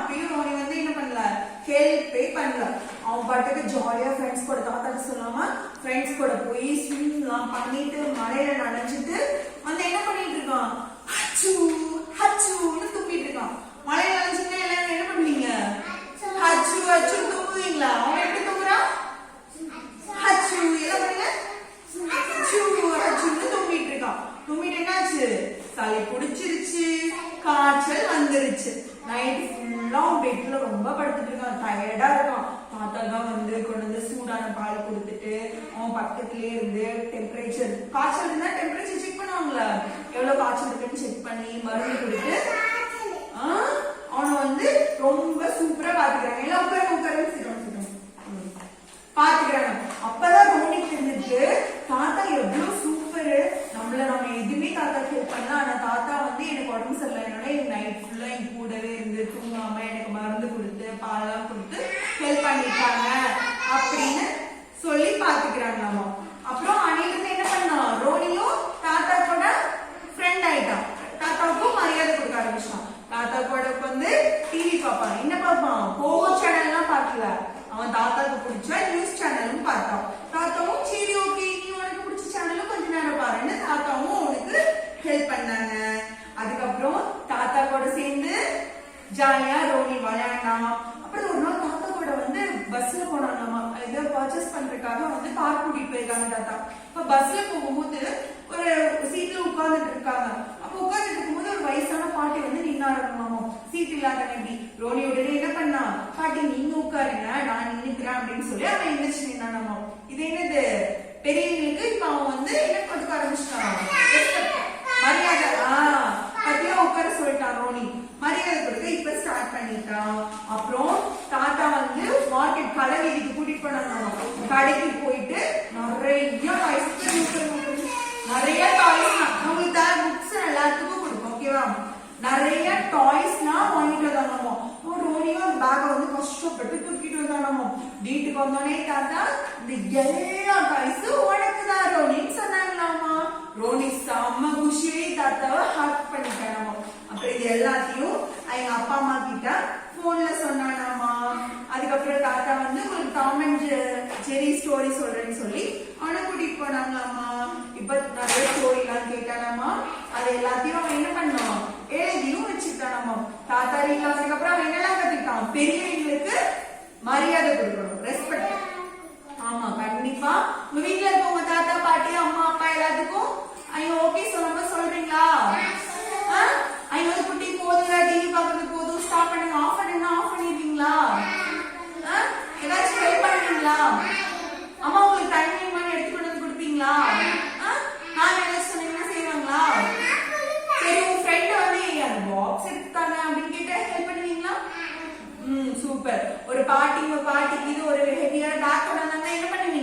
அப்பயும் ரோனி வந்து என்ன பண்ணல, ஹெல்ப்பே பண்ணல. அவன் பாட்டுக்கு ஜாலியா ஃப்ரெண்ட்ஸ் கூட, தாத்தாட்ட சொல்லாம ஃப்ரெண்ட்ஸ் கூட போய் ஸ்விம்லாம் பண்ணிட்டு மழையில நனைஞ்சிட்டு வந்து என்ன பண்ணிட்டு இருக்கான், ஹச்சு ஹச்சுன்னு துப்பிட்டு இருக்கான். மழையில நனைஞ்சுன்னா எல்லாரும் என்ன பண்ணுவீங்க, ஹச்சு ஹச்சு துப்புவீங்களா? அவன் எப்படி துப்புறான், ஹச்சு எல்லாம் பண்ணுங்க, ஹச்சு ஹச்சுன்னு தும்பிட்டு இருக்கான். தும்பிட்டு என்னாச்சு, சளி பிடிச்சிருச்சு, காய்ச்சல் வந்துருச்சு. நைட் ஃபுல்லா பெட்ல ரொம்ப படுத்துட்டு இருக்கான், டயர்டா இருக்கான். தாத்தா தான் வந்து கொண்டு வந்து சூடான பால் கொடுத்துட்டு அவன் பக்கத்திலே இருந்து டெம்பரேச்சர், காய்ச்சல் இருந்தா டெம்பரேச்சர் செக் பண்ணுவாங்களா, எவ்வளவு காய்ச்சல் இருக்குன்னு செக் பண்ணி மருந்து கொடுத்து அவனை வந்து ரொம்ப சூப்பரா பாத்துக்கிறாங்க. எல்லாம் உட்கார பாத்துக்கிறாங்க. அப்பதான் ரோனிக்கு இருந்துச்சு, தாத்தா எவ்வளவு சூப்பரு, நம்ம எதுவுமே தாத்தாக்கு ஹெல்ப் பண்ணலாம். ஆனா தாத்தா வந்து எனக்கு உடம்பு சரியில்லைன்னா எனக்கு நைட் ஃபுல்லா என் கூடவே இருந்து தூங்காம எனக்கு மருந்து கொடுத்து பாலெல்லாம் கொடுத்து ஹெல்ப் பண்ணிட்டாங்க அப்படின்னு சொல்லி பாத்துக்கிறாங்க. நம்ம அப்புறம் அன்னைக்கு என்ன பண்ணோம், ரோனியும் தாத்தா கூட ஃப்ரெண்ட் ஆயிட்டான். தாத்தாவுக்கும் மரியாதை கொடுக்க ஆரம்பிச்சான். தாத்தா கூட வந்து டிவி பார்ப்பான். என்ன பார்ப்பான், போகோ சேனல் எல்லாம் பார்க்கல, அவன் தாத்தாக்கு பிடிச்ச நியூஸ் சேனலும் பார்த்தான். தாத்தாவும் சரி ஓகே நீ உனக்கு பிடிச்ச சேனலும் கொஞ்ச நேரம் பாருன்னு தாத்தாவும் அவனுக்கு ஹெல்ப் பண்ணாங்க. அதுக்கப்புறம் தாத்தா கூட சேர்ந்து ஜாலியா ரோனி விளையாண்டான். அப்புறம் ஒரு நாள் தாத்தா கூட வந்து பஸ்ல போனாங்களாமா, ஏதோ பர்ச்சேஸ் பண்றதுக்காக வந்து பார்க் கூட்டிட்டு போயிருக்காங்க தாத்தா. இப்ப பஸ்ல போகும்போது ஒரு சீட்ல உட்கார்ந்துட்டு இருக்காங்க. அப்ப உட்கார்ந்துட்டு இருக்கும்போது ஒரு வயசான பாட்டி வந்து நின்னாருமாமா, சீட் இல்லாத நம்பி. ரோனி உடனே என்ன பண்ணா, பாட்டி நீங்க உட்காருங்க நான் நின்னுக்கிறேன் அப்படின்னு சொல்லி அவன் எந்திரிச்சு நின்னானாமா. இது என்னது, பெரியவங்களுக்கு இப்ப அவன் வந்து என்ன கொடுக்க ஆரம்பிச்சிட்டான், மரியாதை. பத்தியா உட்கார சொல்லிட்டான் ரோனி, மரியாதை கொடுக்க இப்ப ஸ்டார்ட் பண்ணிட்டான். அப்புறம் தாத்தா வந்து மார்க்கெட் கடை வீதிக்கு கூட்டிட்டு போனாங்க. கடைக்கு போயிட்டு நிறைய டாய்ஸ் நம்மளுக்கு தர புக்ஸ் எல்லாத்துக்கும் கொடுக்கும், ஓகேவா, நிறைய டாய்ஸ்னா வாங்கிட்டு வந்தாங்கம்மா. ரோனியும் பேக வந்து கஷ்டப்பட்டு தூக்கிட்டு வந்தானமோ. வீட்டுக்கு வந்தோடனே தாத்தா இந்த எல்லா டாய்ஸும் உனக்குதான் ரோனின்னு சொன்னாங்களாமா. ரோனி செம்ம குஷியே தாத்தாவை ஹக் பண்ணிட்டானாமா. அப்புறம் இது எல்லாத்தையும் எங்க அப்பா அம்மா கிட்ட போன்ல சொன்னானாமா. அதுக்கப்புறம் தாத்தா வந்து உங்களுக்கு டாம் அண்ட் ஜெரி ஸ்டோரி சொல்றேன்னு சொல்லி அவனை கூட்டிட்டு போனாங்களாமா. இப்ப நிறைய ஸ்டோரி எல்லாம் கேட்டானாமா. அது எல்லாத்தையும் அவன் என்ன பண்ணான், எழுதியும் வச்சுட்டானாமா. தாத்தா வீட்டுல வந்ததுக்கு அவன் என்னெல்லாம் கத்துக்கிட்டான், பெரியவங்களுக்கு மரியாதை கொடுக்கணும், ரெஸ்பெக்ட். ஆமா கண்டிப்பா உங்க வீட்டுல இருக்கவங்க தாத்தா பாட்டி அம்மா அப்பா எல்லாத்துக்கும் ஐயோ ஓகே சொல்லாம சொல்றீங்களா, ஐயோ குட்டி போதுங்க டிவி பாக்குறது போதும் ஸ்டாப் பண்ணுங்க, ஆஃப் பண்ணுங்க, ஆஃப் பண்ணிருக்கீங்களா, ஏதாச்சும் ஹெல்ப் பண்ணுவீங்களா, அம்மா உங்களுக்கு தண்ணி மணி எடுத்து கொண்டு வந்து கொடுப்பீங்களா, நான் என்ன சொன்னீங்கன்னா செய்வாங்களா, சரி உங்க ஃப்ரெண்ட் வந்து அந்த பாக்ஸ் எடுத்தாங்க அப்படின்னு கேட்டு ஹெல்ப் பண்ணுவீங்களா. சூப்பர். ஒரு பாட்டிக்கு இது ஒரு ஹெவியான பேக் கொண்டு வந்தாங்கன்னா என்ன பண்ணுவீங்க,